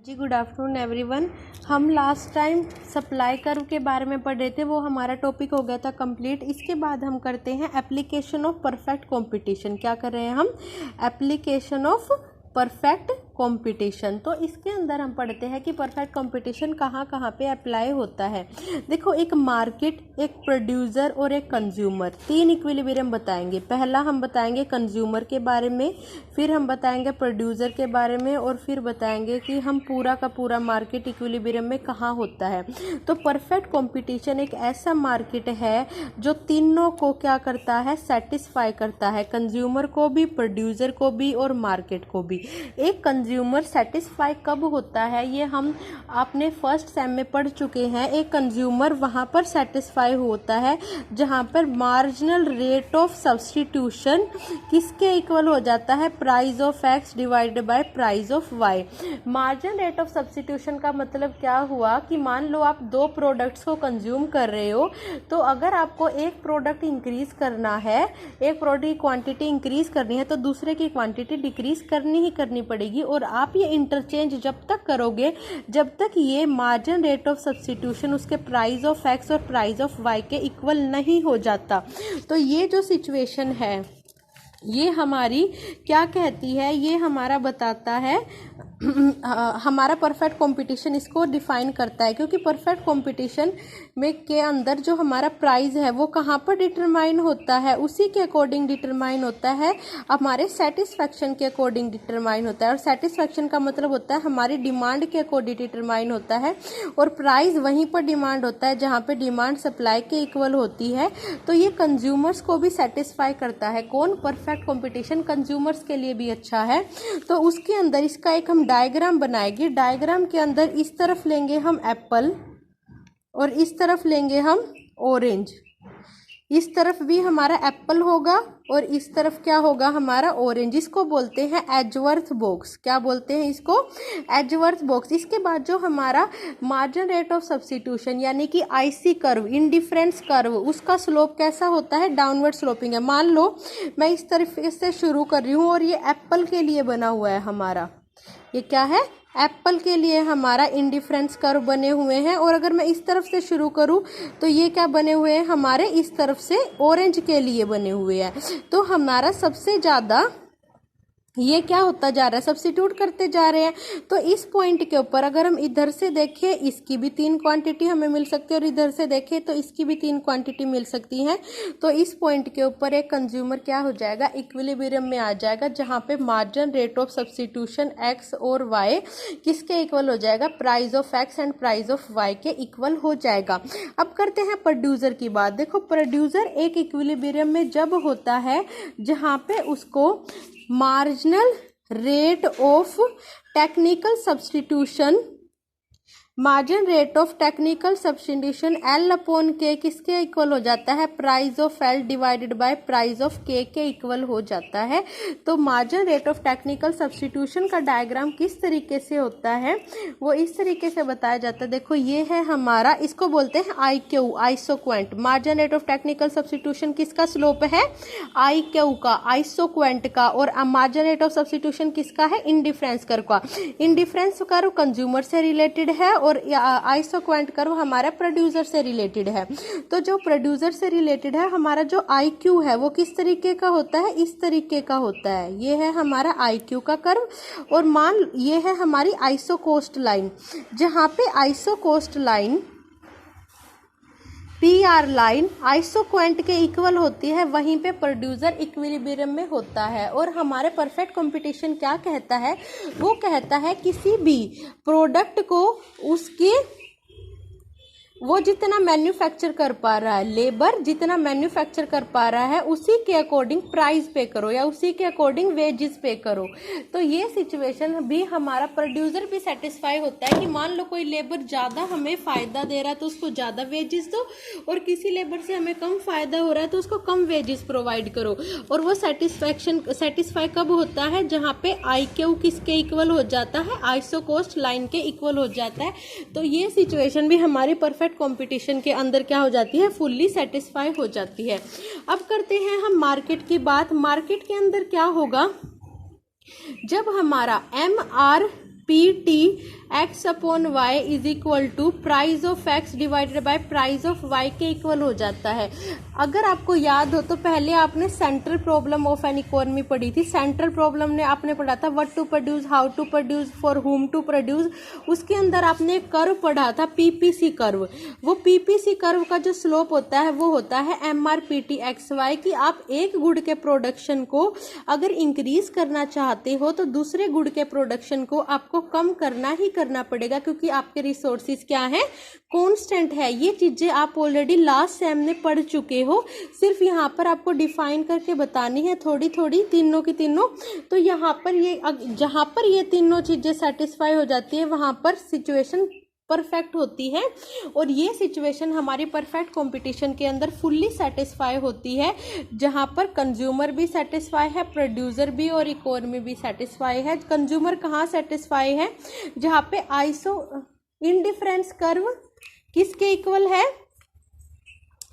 जी good afternoon everyone. हम last time supply curve के बारे में पढ़ रहे थे, वो हमारा टॉपिक हो गया था कंप्लीट। इसके बाद हम करते हैं एप्लीकेशन ऑफ परफेक्ट कंपटीशन। क्या कर रहे हैं हम? Application of perfect competition. तो इसके अंदर हम पढ़ते हैं कि परफेक्ट कंपटीशन कहाँ कहाँ पे अप्लाई होता है। देखो, एक मार्केट, एक प्रोड्यूसर और एक कंज्यूमर, तीन इक्विलिब्रियम बताएंगे। पहला हम बताएंगे कंज्यूमर के बारे में, फिर हम बताएंगे प्रोड्यूसर के बारे में, और फिर बताएंगे कि हम पूरा का पूरा मार्केट इक्विलिब्रियम में कहाँ होता है। तो परफेक्ट कंपटीशन एक ऐसा मार्केट है जो तीनों को क्या करता है? सेटिस्फाई करता है, कंज्यूमर को भी, प्रोड्यूसर को भी और मार्केट को भी। एक कंज्यूमर सेटिस्फाई कब होता है, ये हम आपने फर्स्ट सेम में पढ़ चुके हैं। एक कंज्यूमर वहाँ पर सेटिस्फाई होता है जहाँ पर मार्जिनल रेट ऑफ सब्स्टिट्यूशन किसके इक्वल हो जाता है? Price of X divided by price of Y. Marginal rate of substitution का मतलब क्या हुआ कि मान लो आप दो प्रोडक्ट्स को कंज्यूम कर रहे हो, तो अगर आपको एक प्रोडक्ट इंक्रीज करना है, एक प्रोडक्ट की क्वांटिटी इंक्रीज करनी है, तो दूसरे की क्वांटिटी डिक्रीज करनी ही करनी पड़ेगी। और आप ये इंटरचेंज जब तक करोगे जब तक ये मार्जिन रेट ऑफ सब्स्टिट्यूशन उसके प्राइस ऑफ एक्स और प्राइस ऑफ वाई के इक्वल नहीं हो जाता। तो ये जो सिचुएशन है ये हमारी क्या कहती है? ये हमारा बताता है हमारा परफेक्ट कंपटीशन इसको डिफाइन करता है, क्योंकि परफेक्ट कंपटीशन में के अंदर जो हमारा प्राइस है वो कहाँ पर डिटरमाइन होता है? उसी के अकॉर्डिंग डिटरमाइन होता है, हमारे सेटिस्फैक्शन के अकॉर्डिंग डिटरमाइन होता है। और सेटिस्फैक्शन का मतलब होता है हमारी डिमांड के अकॉर्डिंग डिटरमाइन होता है, और प्राइस वहीं पर डिमांड होता है जहाँ पे डिमांड सप्लाई के इक्वल होती है। तो ये कंज्यूमर्स को भी सेटिस्फाई करता है। कौन? परफेक्ट कंपटीशन कंज्यूमर्स के लिए भी अच्छा है। तो उसके अंदर इसका एक हम डायग्राम बनाएंगे। डायग्राम के अंदर इस तरफ लेंगे हम एप्पल और इस तरफ लेंगे हम ऑरेंज। इस तरफ भी हमारा एप्पल होगा और इस तरफ क्या होगा? हमारा ऑरेंज। इसको बोलते हैं एजवर्थ बॉक्स। क्या बोलते हैं इसको? Edgeworth box. इसके बाद जो हमारा मार्जिन रेट ऑफ सब्स्टिट्यूशन यानी कि आईसी कर्व, इंडिफरेंस कर्व, उसका स्लोप कैसा होता है? डाउनवर्ड स्लोपिंग है। मान लो मैं इस तरफ से शुरू कर रही हूँ और ये एप्पल के लिए बना हुआ है हमारा। ये क्या है? एप्पल के लिए हमारा इंडिफरेंस कर्व बने हुए हैं। और अगर मैं इस तरफ से शुरू करूं तो ये क्या बने हुए हैं? हमारे इस तरफ से ऑरेंज के लिए बने हुए हैं। तो हमारा सबसे ज़्यादा ये क्या होता जा रहा है? सब्स्टिट्यूट करते जा रहे हैं। तो इस पॉइंट के ऊपर अगर हम इधर से देखें इसकी भी तीन क्वांटिटी हमें मिल सकती है, और इधर से देखें तो इसकी भी तीन क्वांटिटी मिल सकती है। तो इस पॉइंट के ऊपर एक कंज्यूमर क्या हो जाएगा? इक्विलिब्रियम में आ जाएगा, जहाँ पे margin rate of substitution X और वाई किसके इक्वल हो जाएगा? Price of X and price of Y के इक्वल हो जाएगा। अब करते हैं प्रोड्यूसर की बात। देखो, प्रोड्यूसर एक इक्विलिब्रियम में जब होता है जहाँ पे उसको marginal rate of technical substitution, margin rate of technical substitution L upon के किसके इक्वल हो जाता है? Price of L divided by price of के इक्वल हो जाता है। तो margin rate of technical substitution का डायग्राम किस तरीके से होता है वो इस तरीके से बताया जाता है। देखो, ये है हमारा, इसको बोलते हैं I Q, isoquant. Margin rate of technical substitution किसका स्लोप है? आई क्यू का, आइसोक्वेंट का। और मार्जिन रेट ऑफ सब्स्टिट्यूशन किसका है? इंडिफरेंस कर्व का। इंडिफरेंस कर्व कंज्यूमर से रिलेटेड है और आइसोक्वेंट कर्व हमारा प्रोड्यूसर से रिलेटेड है। तो जो प्रोड्यूसर से रिलेटेड है, हमारा जो आई क्यू है वो किस तरीके का होता है? इस तरीके का होता है। ये है हमारा आई क्यू का कर्व। और मान ये है हमारी आइसोकोस्ट लाइन, जहाँ पे आइसोकोस्ट लाइन PR लाइन आइसोक्वेंट के इक्वल होती है, वहीं पे प्रोड्यूसर इक्विलिब्रियम में होता है। और हमारे परफेक्ट कंपटीशन क्या कहता है? वो कहता है किसी भी प्रोडक्ट को उसके वो जितना मैन्युफैक्चर कर पा रहा है, लेबर जितना मैन्युफैक्चर कर पा रहा है, उसी के अकॉर्डिंग प्राइस पे करो या उसी के अकॉर्डिंग वेजेस पे करो। तो ये सिचुएशन भी हमारा प्रोड्यूसर भी सेटिस्फाई होता है कि मान लो कोई लेबर ज़्यादा हमें फ़ायदा दे रहा है तो उसको ज़्यादा वेजेस दो, और किसी लेबर से हमें कम फ़ायदा हो रहा है तो उसको कम वेजेस प्रोवाइड करो। और वो सेटिस्फाई कब होता है? जहाँ पे आई क्यू किसके इक्वल हो जाता है? आइसोकोस्ट लाइन के इक्वल हो जाता है। तो ये सिचुएशन भी हमारी परफेक्ट कंपटीशन के अंदर क्या हो जाती है? फुल्ली सेटिस्फाई हो जाती है। अब करते हैं हम मार्केट की बात। मार्केट के अंदर क्या होगा? जब हमारा MRPT X upon Y is equal to price of X divided by price of Y के इक्वल हो जाता है। अगर आपको याद हो तो पहले आपने central problem of an economy पढ़ी थी। सेंट्रल प्रॉब्लम ने आपने पढ़ा था what to produce, how to produce, for whom to produce. उसके अंदर आपने एक कर्व पढ़ा था पीपीसी कर्व। वो पीपीसी कर्व का जो स्लोप होता है वो होता है MRPT XY कि आप एक गुड के प्रोडक्शन को अगर इंक्रीज करना चाहते हो तो दूसरे गुड के प्रोडक्शन को आपको कम करना ही करना पड़ेगा, क्योंकि आपके रिसोर्सेज क्या है, कांस्टेंट है। ये चीजें आप ऑलरेडी लास्ट सेम में पढ़ चुके हो, सिर्फ यहाँ पर आपको डिफाइन करके बतानी है थोड़ी थोड़ी तीनों की तीनों। तो यहाँ पर ये जहाँ पर ये तीनों चीजें सेटिस्फाई हो जाती है वहां पर सिचुएशन परफेक्ट होती है। और ये सिचुएशन हमारी परफेक्ट कंपटीशन के अंदर फुल्ली सेटिस्फाई होती है, जहां पर कंज्यूमर भी सेटिस्फाई है, प्रोड्यूसर भी और इकोनॉमी भी सेटिस्फाई है। कंज्यूमर कहाँ सेटिस्फाई है, जहां पे आइसो इंडिफरेंस कर्व किसके इक्वल है,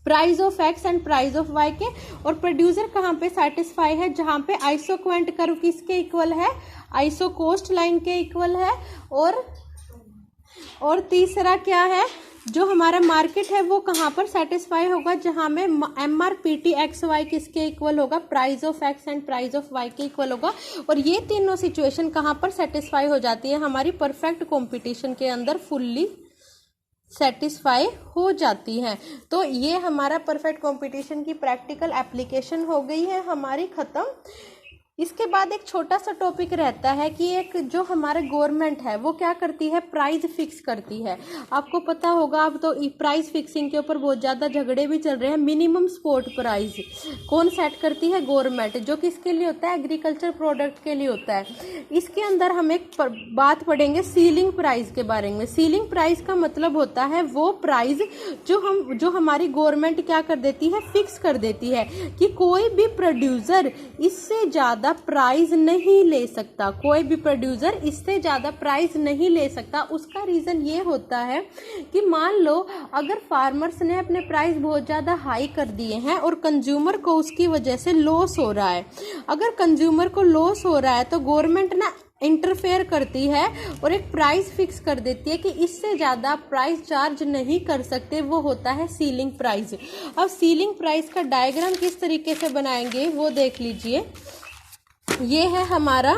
price of X and price of Y के। और प्रोड्यूसर कहाँ पे सेटिस्फाई है, जहां पे आइसोक्वेंट कर्व किसके इक्वल है, आइसो कोस्ट लाइन के इक्वल है। और तीसरा क्या है, जो हमारा मार्केट है वो कहाँ पर सेटिस्फाई होगा, जहाँ में MRPT XY किसके इक्वल होगा, price of X and price of Y के इक्वल होगा। और ये तीनों सिचुएशन कहाँ पर सेटिस्फाई हो जाती है, हमारी परफेक्ट कंपटीशन के अंदर फुल्ली सेटिस्फाई हो जाती हैं। तो ये हमारा परफेक्ट कंपटीशन की प्रैक्टिकल एप्लीकेशन हो गई है हमारी ख़त्म। इसके बाद एक छोटा सा टॉपिक रहता है कि एक जो हमारा गवर्नमेंट है वो क्या करती है, प्राइस फिक्स करती है। आपको पता होगा, अब तो प्राइस फिक्सिंग के ऊपर बहुत ज़्यादा झगड़े भी चल रहे हैं। मिनिमम सपोर्ट प्राइस कौन सेट करती है, गवर्नमेंट, जो किसके लिए होता है, एग्रीकल्चर प्रोडक्ट के लिए होता है। इसके अंदर हम एक बात पढ़ेंगे सीलिंग प्राइस के बारे में। सीलिंग प्राइस का मतलब होता है वो प्राइस जो हमारी गवर्नमेंट क्या कर देती है, फिक्स कर देती है कि कोई भी प्रोड्यूसर इससे ज़्यादा प्राइस नहीं ले सकता, कोई भी प्रोड्यूसर इससे ज़्यादा प्राइस नहीं ले सकता। उसका रीज़न ये होता है कि मान लो अगर फार्मर्स ने अपने प्राइस बहुत ज़्यादा हाई कर दिए हैं और कंज्यूमर को उसकी वजह से लॉस हो रहा है। अगर कंज्यूमर को लॉस हो रहा है तो गवर्नमेंट ना इंटरफेयर करती है और एक प्राइस फिक्स कर देती है कि इससे ज़्यादा प्राइस चार्ज नहीं कर सकते, वो होता है सीलिंग प्राइस। अब सीलिंग प्राइस का डायग्राम किस तरीके से बनाएंगे वो देख लीजिए। ये है हमारा,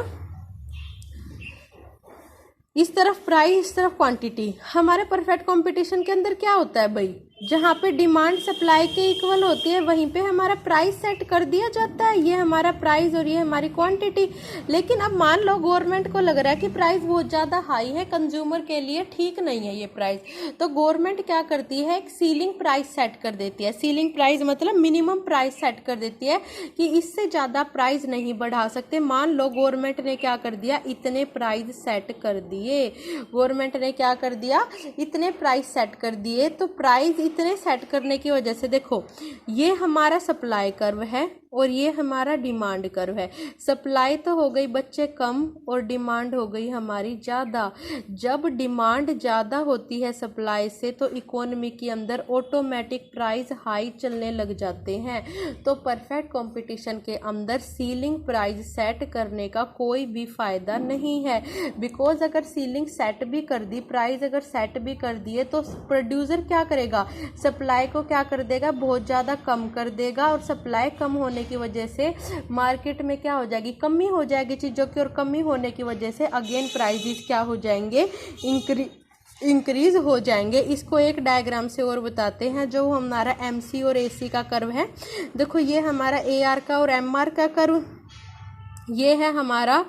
इस तरफ प्राइस इस तरफ क्वांटिटी। हमारे परफेक्ट कंपटीशन के अंदर क्या होता है भाई, जहाँ पे डिमांड सप्लाई के इक्वल होती है वहीं पे हमारा प्राइस सेट कर दिया जाता है। ये हमारा प्राइस और ये हमारी क्वांटिटी। लेकिन अब मान लो गवर्नमेंट को लग रहा है कि प्राइस बहुत ज़्यादा हाई है, कंज्यूमर के लिए ठीक नहीं है ये प्राइस, तो गवर्नमेंट क्या करती है, एक सीलिंग प्राइस सेट कर देती है। सीलिंग प्राइस मतलब मिनिमम प्राइस सेट कर देती है कि इससे ज़्यादा प्राइस नहीं बढ़ा सकते। मान लो गवर्नमेंट ने क्या कर दिया, इतने प्राइस सेट कर दिए, गवर्नमेंट ने क्या कर दिया, इतने प्राइस सेट कर दिए। तो प्राइस इतने सेट करने की वजह से देखो, ये हमारा सप्लाई कर्व है और ये हमारा डिमांड कर्व है। सप्लाई तो हो गई बच्चे कम और डिमांड हो गई हमारी ज़्यादा। जब डिमांड ज़्यादा होती है सप्लाई से तो इकोनॉमी के अंदर ऑटोमेटिक प्राइस हाई चलने लग जाते हैं। तो परफेक्ट कंपटीशन के अंदर सीलिंग प्राइस सेट करने का कोई भी फ़ायदा नहीं है, बिकॉज अगर सीलिंग सेट भी कर दी, प्राइस अगर सेट भी कर दिए तो प्रोड्यूसर क्या करेगा, सप्लाई को क्या कर देगा, बहुत ज़्यादा कम कर देगा। और सप्लाई कम होने की वजह से मार्केट में क्या हो जाएगी, कमी हो जाएगी चीज़ों की, और कमी होने की वजह से अगेन प्राइसेस क्या हो जाएंगे, इंक्रीज हो जाएंगे। इसको एक डायग्राम से और बताते हैं, जो हमारा MC और AC का कर्व है। देखो ये हमारा AR का और MR का कर्व, ये है हमारा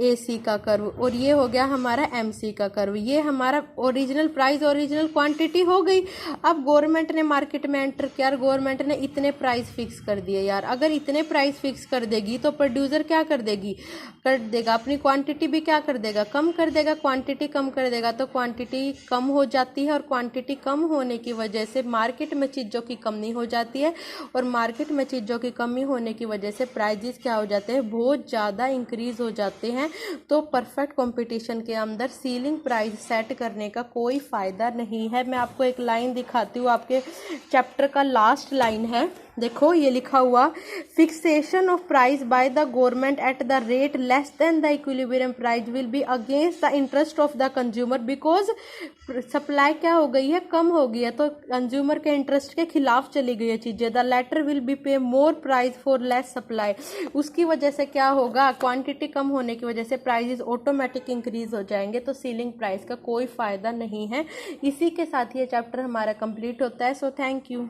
AC का कर्व, और ये हो गया हमारा MC का कर्व। ये हमारा ओरिजिनल प्राइस ओरिजिनल क्वांटिटी हो गई। अब गवर्नमेंट ने मार्केट में एंटर किया और गवर्नमेंट ने इतने प्राइस फिक्स कर दिए। यार अगर इतने प्राइस फिक्स कर देगी तो प्रोड्यूसर क्या कर देगा, अपनी क्वांटिटी भी क्या कर देगा, कम कर देगा। क्वांटिटी कम कर देगा तो क्वांटिटी कम हो जाती है, और क्वांटिटी कम होने की वजह से मार्केट में चीज़ों की कमी हो जाती है, और मार्केट में चीज़ों की कमी होने की वजह से प्राइजेस क्या हो जाते हैं, बहुत ज़्यादा इंक्रीज हो जाते हैं। तो परफेक्ट कंपटीशन के अंदर सीलिंग प्राइस सेट करने का कोई फ़ायदा नहीं है। मैं आपको एक लाइन दिखाती हूँ, आपके चैप्टर का लास्ट लाइन है। देखो ये लिखा हुआ, fixation of price by the government at the rate less than the equilibrium price will be against the interest of the consumer, because supply क्या हो गई है, कम हो गई है, तो कंज्यूमर के इंटरेस्ट के खिलाफ चली गई है चीज़ें। द लेटर विल बी पे मोर प्राइस फॉर लेस सप्लाई, उसकी वजह से क्या होगा, क्वांटिटी कम होने की वजह से प्राइजेस ऑटोमेटिक इंक्रीज हो जाएंगे, तो सीलिंग प्राइस का कोई फ़ायदा नहीं है। इसी के साथ ये चैप्टर हमारा कंप्लीट होता है। So thank you.